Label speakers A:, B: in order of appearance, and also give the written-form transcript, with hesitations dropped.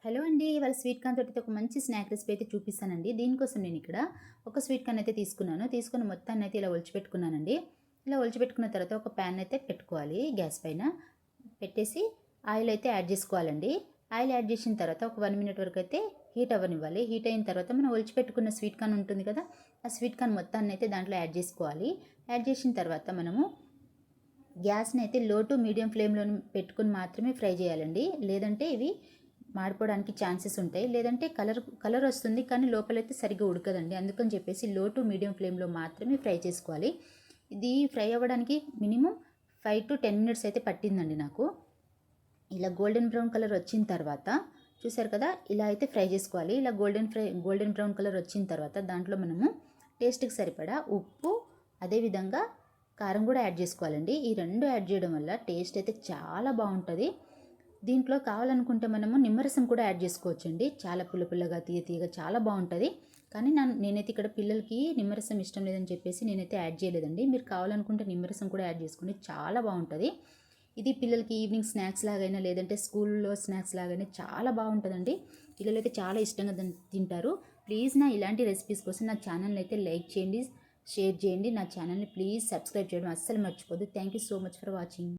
A: Hello అండి. ఇవాళ sweet corn తోటి ఒక మంచి స్నాక్ రెసిపీ అయితే చూపిస్తానండి. దీనికోసం నేను ఇక్కడ ఒక స్వీట్ కార్న్ అయితే తీసుకున్నాను. తీసుకొని మొత్తాన్ని అయితే ఇలా ఒలిచిపెట్టుకున్నానండి. ఇలా ఒలిచిపెట్టుకున్న తర్వాత ఒక ప్యాన్ అయితే పెట్టుకోవాలి గ్యాస్ పైన. పెట్టేసి ఆయిల్ అయితే యాడ్ చేసుకోవాలండి. ఆయిల్ యాడ్ చేసిన తర్వాత ఒక 1 మినిట్ వరకు అయితే హీట్ అవ్వనివ్వాలి. హీట్ అయిన తర్వాత మనం ఒలిచిపెట్టుకున్న స్వీట్ కార్న్ ఉంటుంది కదా, ఆ స్వీట్ కార్న్ మొత్తాన్ని అయితే దాంట్లో యాడ్ చేసుకోవాలి. యాడ్ చేసిన తర్వాత మనము గ్యాస్ని అయితే లో టు మీడియం ఫ్లేమ్లో పెట్టుకుని మాత్రమే ఫ్రై చేయాలండి. లేదంటే ఇవి మాడిపోవడానికి ఛాన్సెస్ ఉంటాయి. లేదంటే కలర్ వస్తుంది కానీ లోపలైతే సరిగ్గా ఉడకదండి. అందుకని చెప్పేసి లో టు మీడియం ఫ్లేమ్లో మాత్రమే ఫ్రై చేసుకోవాలి. ఇది ఫ్రై అవ్వడానికి మినిమం 5 to 10 మినిట్స్ అయితే పట్టిందండి నాకు. ఇలా గోల్డెన్ బ్రౌన్ కలర్ వచ్చిన తర్వాత చూసారు కదా, ఇలా అయితే ఫ్రై చేసుకోవాలి. ఇలా గోల్డెన్ బ్రౌన్ కలర్ వచ్చిన తర్వాత దాంట్లో మనము టేస్ట్కి సరిపడా ఉప్పు, అదేవిధంగా కారం కూడా యాడ్ చేసుకోవాలండి. ఈ రెండు యాడ్ చేయడం వల్ల టేస్ట్ అయితే చాలా బాగుంటుంది. దీంట్లో కావాలనుకుంటే మనము నిమ్మరసం కూడా యాడ్ చేసుకోవచ్చండి. చాలా పుల్లగా తీయగా చాలా బాగుంటుంది. కానీ నేనైతే ఇక్కడ పిల్లలకి నిమ్మరసం ఇష్టం లేదని చెప్పేసి నేనైతే యాడ్ చేయలేదండి. మీరు కావాలనుకుంటే నిమ్మరసం కూడా యాడ్ చేసుకుని చాలా బాగుంటుంది. ఇది పిల్లలకి ఈవినింగ్ స్నాక్స్ లాగైనా లేదంటే స్కూల్లో స్నాక్స్ లాగైనా చాలా బాగుంటుందండి. పిల్లలైతే చాలా ఇష్టంగా తింటారు. ప్లీజ్ నా ఇలాంటి రెసిపీస్ కోసం నా ఛానల్ని అయితే లైక్ చేయండి, షేర్ చేయండి. నా ఛానల్ని ప్లీజ్ సబ్స్క్రైబ్ చేయడం అస్సలు మర్చిపోద్దు. Thank you so much for watching.